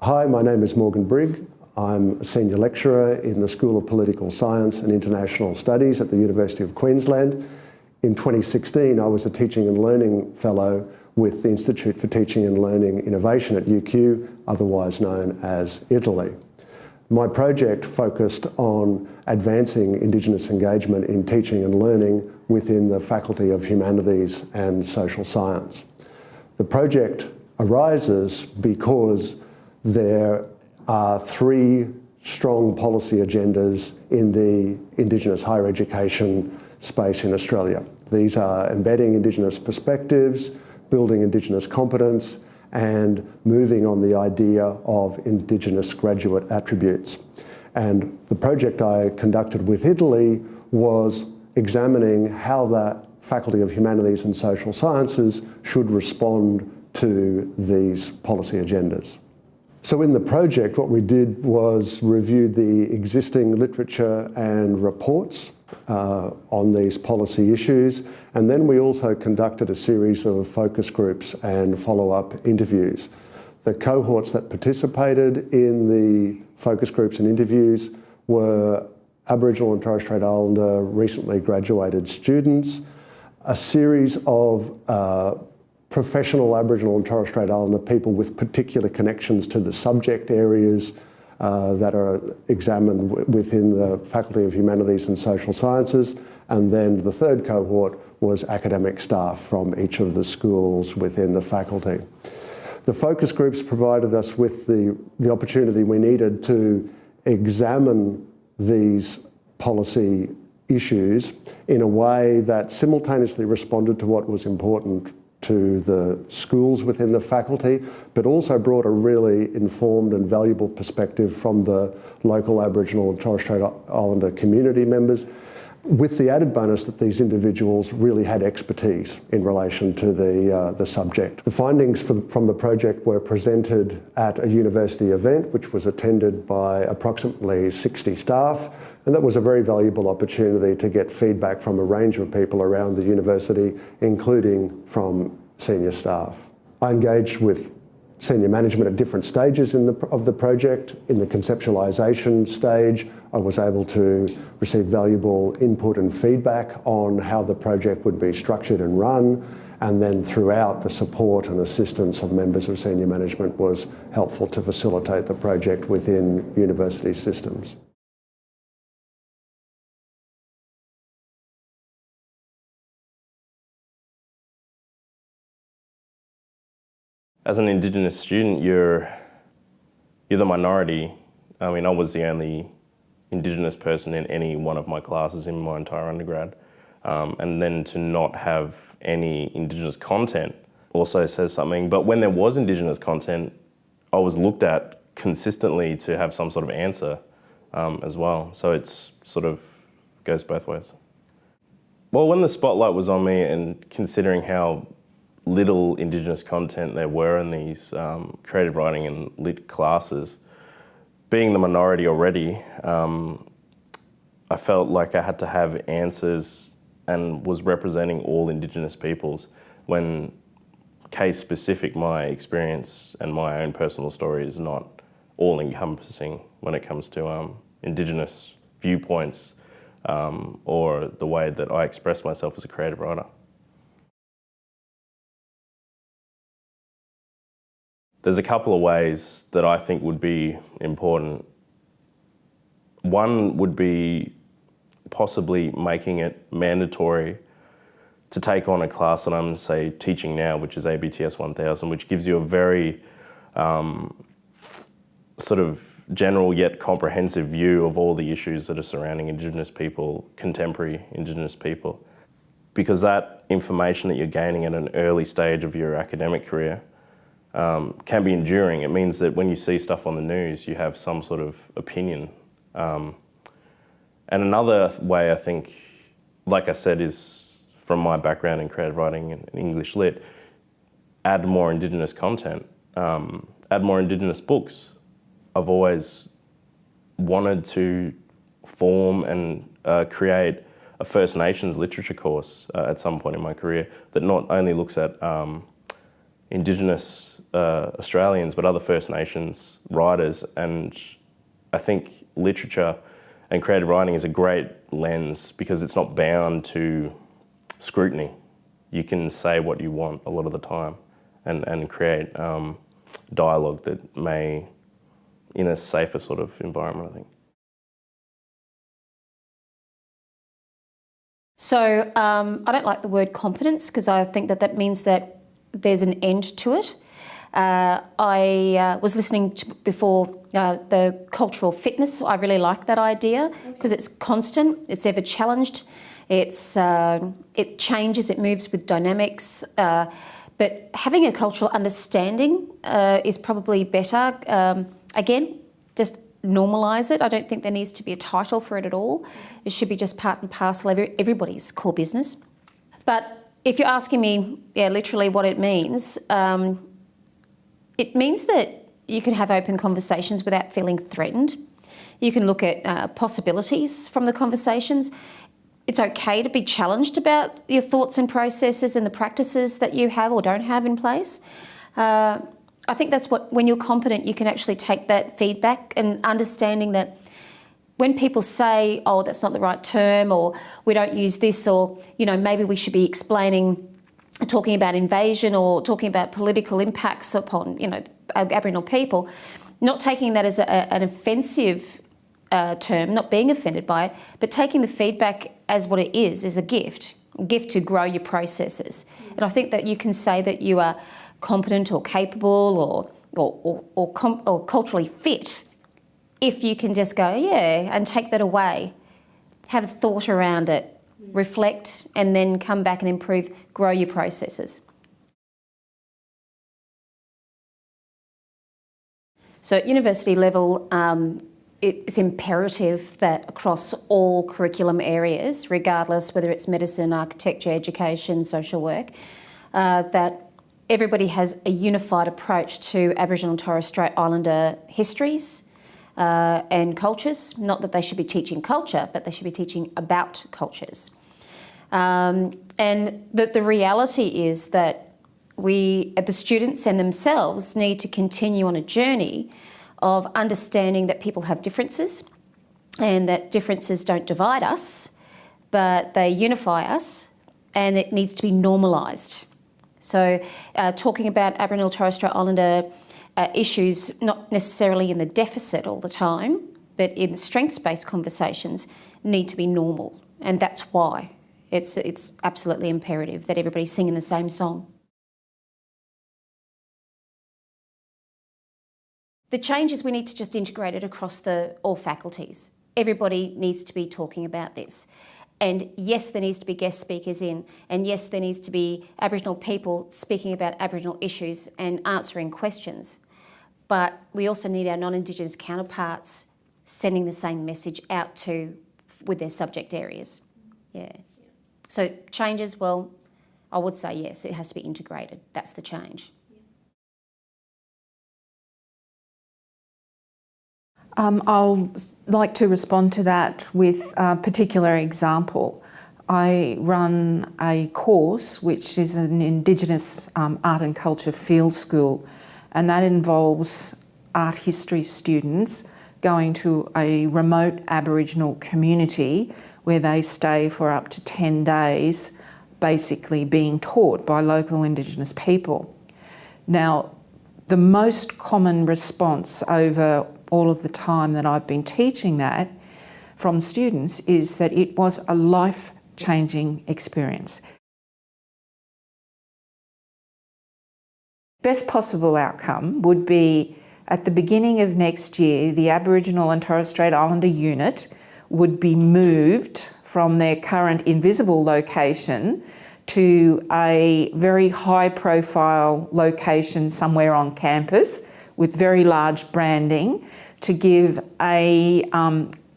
Hi, my name is Morgan Brigg. I'm a senior lecturer in the School of Political Science and International Studies at the University of Queensland. In 2016, I was a Teaching and Learning Fellow with the Institute for Teaching and Learning Innovation at UQ, otherwise known as Italy. My project focused on advancing Indigenous engagement in teaching and learning within the Faculty of Humanities and Social Science. The project arises because there are three strong policy agendas in the Indigenous higher education space in Australia. These are embedding Indigenous perspectives, building Indigenous competence, and moving on the idea of Indigenous graduate attributes. And the project I conducted with Italy was examining how the Faculty of Humanities and Social Sciences should respond to these policy agendas. So in the project, what we did was review the existing literature and reports on these policy issues, and then we also conducted a series of focus groups and follow-up interviews. The cohorts that participated in the focus groups and interviews were Aboriginal and Torres Strait Islander recently graduated students, a series of professional Aboriginal and Torres Strait Islander people with particular connections to the subject areas that are examined within the Faculty of Humanities and Social Sciences, and then the third cohort was academic staff from each of the schools within the faculty. The focus groups provided us with the opportunity we needed to examine these policy issues in a way that simultaneously responded to what was important to the schools within the faculty, but also brought a really informed and valuable perspective from the local Aboriginal and Torres Strait Islander community members, with the added bonus that these individuals really had expertise in relation to the subject. The findings from the project were presented at a university event, which was attended by approximately 60 staff, and that was a very valuable opportunity to get feedback from a range of people around the university, including from senior staff. I engaged with senior management at different stages of the project. In the conceptualisation stage, I was able to receive valuable input and feedback on how the project would be structured and run, and then throughout, the support and assistance of members of senior management was helpful to facilitate the project within university systems. As an Indigenous student, you're the minority. I mean, I was the only Indigenous person in any one of my classes in my entire undergrad. And then to not have any Indigenous content also says something. But when there was Indigenous content, I was looked at consistently to have some sort of answer as well. So it's sort of goes both ways. Well, when the spotlight was on me, and considering how little Indigenous content there were in these creative writing and lit classes, being the minority already, I felt like I had to have answers and was representing all Indigenous peoples, when case specific, my experience and my own personal story is not all encompassing when it comes to Indigenous viewpoints or the way that I express myself as a creative writer. There's a couple of ways that I think would be important. One would be possibly making it mandatory to take on a class that I'm, say, teaching now, which is ABTS 1000, which gives you a very sort of general yet comprehensive view of all the issues that are surrounding Indigenous people, contemporary Indigenous people. Because that information that you're gaining at an early stage of your academic career can be enduring. It means that when you see stuff on the news, you have some sort of opinion. And another way, I think, like I said, is from my background in creative writing and English lit, add more Indigenous content, add more Indigenous books. I've always wanted to form and create a First Nations literature course at some point in my career that not only looks at Indigenous Australians, but other First Nations writers. And I think literature and creative writing is a great lens because it's not bound to scrutiny. You can say what you want a lot of the time and create dialogue that may, in a safer sort of environment, I think. So I don't like the word competence because I think that that means that there's an end to it. I was listening to before the cultural fitness. I really like that idea because it's constant, it's ever challenged, it changes, it moves with dynamics. But having a cultural understanding is probably better. Again, just normalise it. I don't think there needs to be a title for it at all. It should be just part and parcel of everybody's core business. But if you're asking me, literally what it means that you can have open conversations without feeling threatened. You can look at possibilities from the conversations. It's okay to be challenged about your thoughts and processes and the practices that you have or don't have in place. I think that's when you're competent, you can actually take that feedback and understanding that when people say, oh, that's not the right term, or we don't use this, or, maybe we should be talking about invasion or talking about political impacts upon, Aboriginal people, not taking that as an offensive term, not being offended by it, but taking the feedback as what it is a gift to grow your processes. And I think that you can say that you are competent or capable or culturally fit if you can just go, and take that away, have a thought around it, reflect, and then come back and improve, grow your processes. So at university level, it's imperative that across all curriculum areas, regardless whether it's medicine, architecture, education, social work, that everybody has a unified approach to Aboriginal and Torres Strait Islander histories and cultures. Not that they should be teaching culture, but they should be teaching about cultures. And the reality is that the students and themselves need to continue on a journey of understanding that people have differences and that differences don't divide us, but they unify us, and it needs to be normalised. So talking about Aboriginal Torres Strait Islander issues, not necessarily in the deficit all the time, but in strengths-based conversations, need to be normal. And that's why it's absolutely imperative that everybody's singing the same song. The change is we need to just integrate it across all faculties. Everybody needs to be talking about this. And yes, there needs to be guest speakers in, and yes, there needs to be Aboriginal people speaking about Aboriginal issues and answering questions. But we also need our non-Indigenous counterparts sending the same message out with their subject areas. Yeah. So changes, well, I would say yes, it has to be integrated. That's the change. I'll like to respond to that with a particular example. I run a course which is an Indigenous art and culture field school, and that involves art history students going to a remote Aboriginal community where they stay for up to 10 days, basically being taught by local Indigenous people. Now, the most common response over all of the time that I've been teaching that from students is that it was a life-changing experience. Best possible outcome would be at the beginning of next year, the Aboriginal and Torres Strait Islander unit would be moved from their current invisible location to a very high-profile location somewhere on campus with very large branding to give a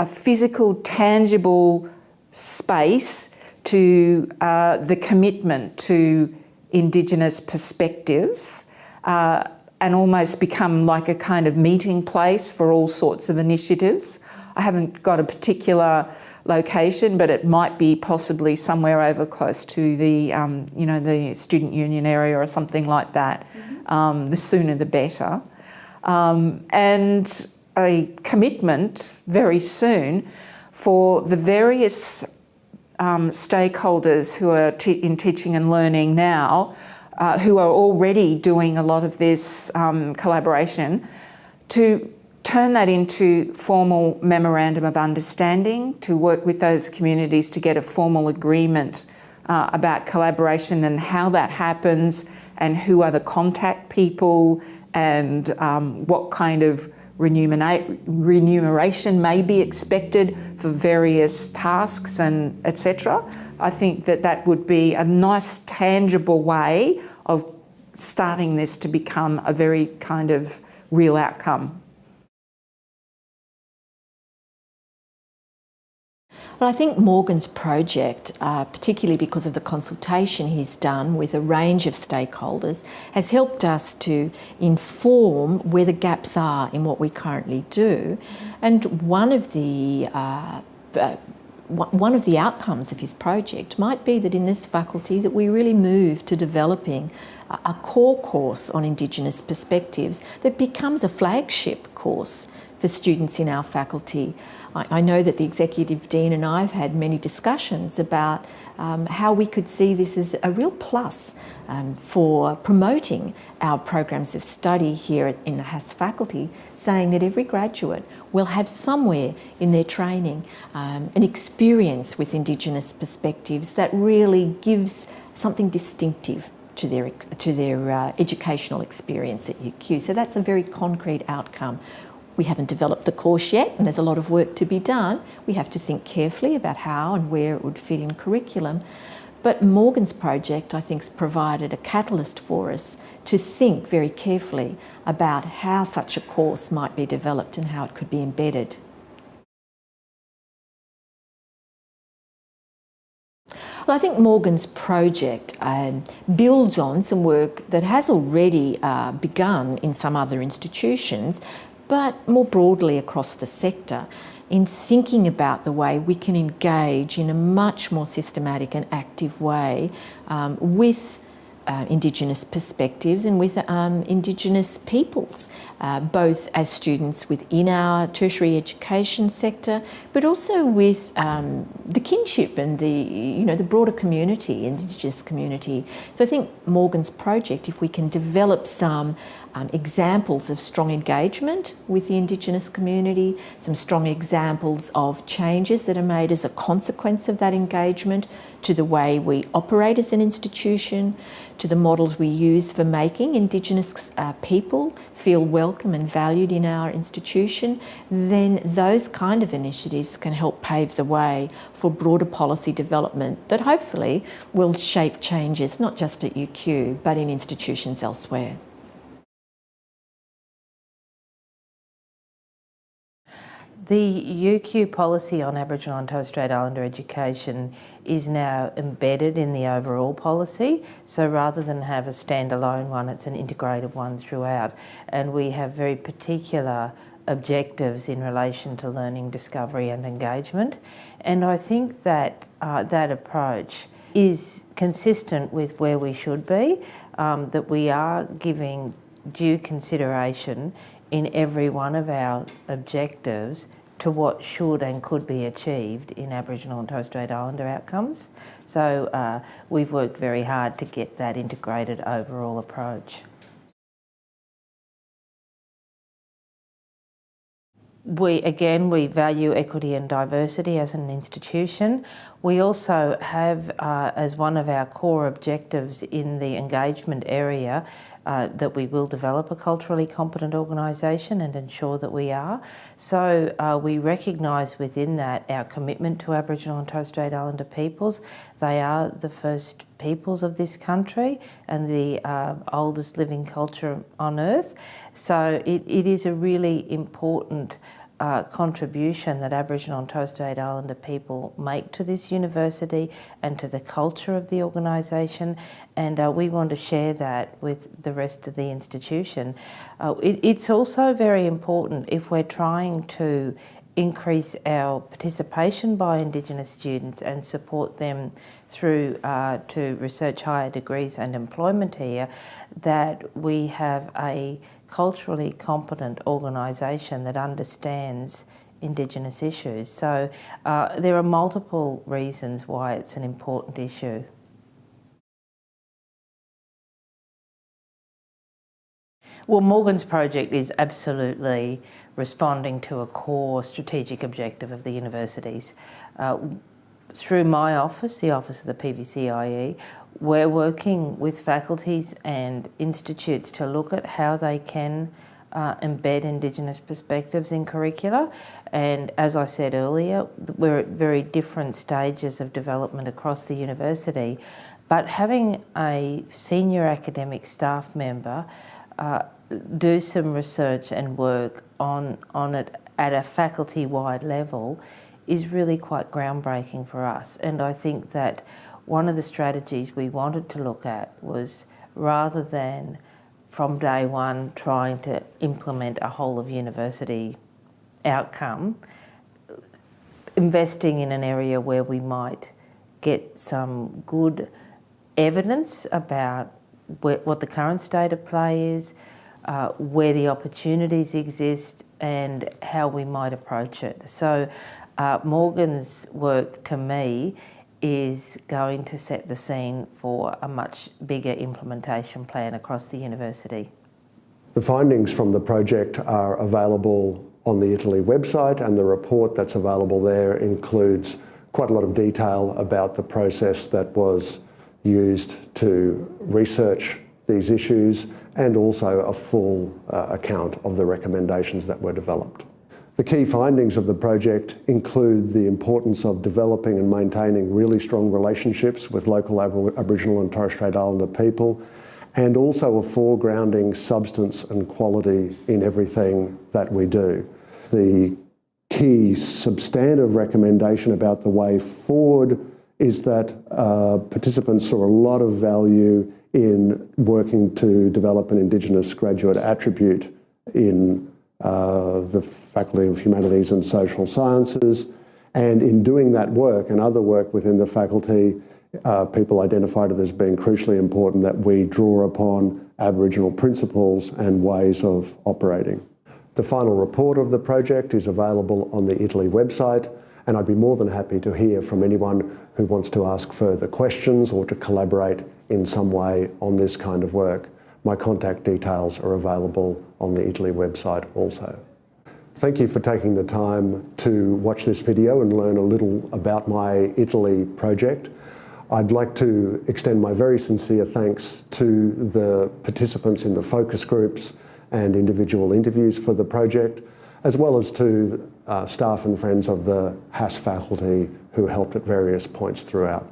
physical, tangible space to the commitment to Indigenous perspectives and almost become like a kind of meeting place for all sorts of initiatives. I haven't got a particular location, but it might be possibly somewhere over close to the, the student union area or something like that. The sooner the better. And a commitment very soon for the various stakeholders who are in teaching and learning now, who are already doing a lot of this collaboration, to turn that into formal memorandum of understanding, to work with those communities to get a formal agreement about collaboration and how that happens and who are the contact people and what kind of remuneration may be expected for various tasks and etc. I think that would be a nice tangible way of starting this to become a very kind of real outcome. Well, I think Morgan's project, particularly because of the consultation he's done with a range of stakeholders, has helped us to inform where the gaps are in what we currently do. And one of the outcomes of his project might be that in this faculty that we really move to developing a core course on Indigenous perspectives that becomes a flagship course for students in our faculty. I know that the Executive Dean and I have had many discussions about how we could see this as a real plus for promoting our programs of study here in the HASS faculty, saying that every graduate will have somewhere in their training an experience with Indigenous perspectives that really gives something distinctive to their educational experience at UQ. So that's a very concrete outcome. We haven't developed the course yet, and there's a lot of work to be done. We have to think carefully about how and where it would fit in curriculum. But Morgan's project, I think, has provided a catalyst for us to think very carefully about how such a course might be developed and how it could be embedded. Well, I think Morgan's project builds on some work that has already begun in some other institutions, but more broadly across the sector, in thinking about the way we can engage in a much more systematic and active way with Indigenous perspectives and with Indigenous peoples, both as students within our tertiary education sector, but also with the kinship and the broader community, Indigenous community. So I think Morgan's project, if we can develop some examples of strong engagement with the Indigenous community, some strong examples of changes that are made as a consequence of that engagement to the way we operate as an institution, to the models we use for making Indigenous people feel welcome and valued in our institution, then those kind of initiatives can help pave the way for broader policy development that hopefully will shape changes not just at UQ but in institutions elsewhere. The UQ policy on Aboriginal and Torres Strait Islander education is now embedded in the overall policy. So rather than have a standalone one, it's an integrated one throughout. And we have very particular objectives in relation to learning, discovery and engagement. And I think that that approach is consistent with where we should be, that we are giving due consideration in every one of our objectives to what should and could be achieved in Aboriginal and Torres Strait Islander outcomes. So we've worked very hard to get that integrated overall approach. We value equity and diversity as an institution. We also have as one of our core objectives in the engagement area that we will develop a culturally competent organisation and ensure that we are. So we recognise within that our commitment to Aboriginal and Torres Strait Islander peoples. They are the first peoples of this country and the oldest living culture on earth. So it is a really important contribution that Aboriginal and Torres Strait Islander people make to this university and to the culture of the organisation, and we want to share that with the rest of the institution. It's also very important if we're trying to increase our participation by Indigenous students and support them through to research higher degrees and employment here, that we have a culturally competent organisation that understands Indigenous issues. So there are multiple reasons why it's an important issue. Well, Morgan's project is absolutely responding to a core strategic objective of the universities. Through my office, the office of the PVCIE, we're working with faculties and institutes to look at how they can embed Indigenous perspectives in curricula. And as I said earlier, we're at very different stages of development across the university, but having a senior academic staff member do some research and work on it at a faculty-wide level is really quite groundbreaking for us. And I think that one of the strategies we wanted to look at was, rather than from day one trying to implement a whole of university outcome, investing in an area where we might get some good evidence about what the current state of play is, where the opportunities exist and how we might approach it. So Morgan's work, to me, is going to set the scene for a much bigger implementation plan across the university. The findings from the project are available on the Italy website, and the report that's available there includes quite a lot of detail about the process that was used to research these issues, and also a full account of the recommendations that were developed. The key findings of the project include the importance of developing and maintaining really strong relationships with local Aboriginal and Torres Strait Islander people, and also a foregrounding substance and quality in everything that we do. The key substantive recommendation about the way forward is that participants saw a lot of value in working to develop an Indigenous graduate attribute in the Faculty of Humanities and Social Sciences. And in doing that work and other work within the faculty, people identified it as being crucially important that we draw upon Aboriginal principles and ways of operating. The final report of the project is available on the Italy website, and I'd be more than happy to hear from anyone who wants to ask further questions or to collaborate in some way on this kind of work. My contact details are available on the Italy website also. Thank you for taking the time to watch this video and learn a little about my Italy project. I'd like to extend my very sincere thanks to the participants in the focus groups and individual interviews for the project, as well as to staff and friends of the HAS faculty who helped at various points throughout.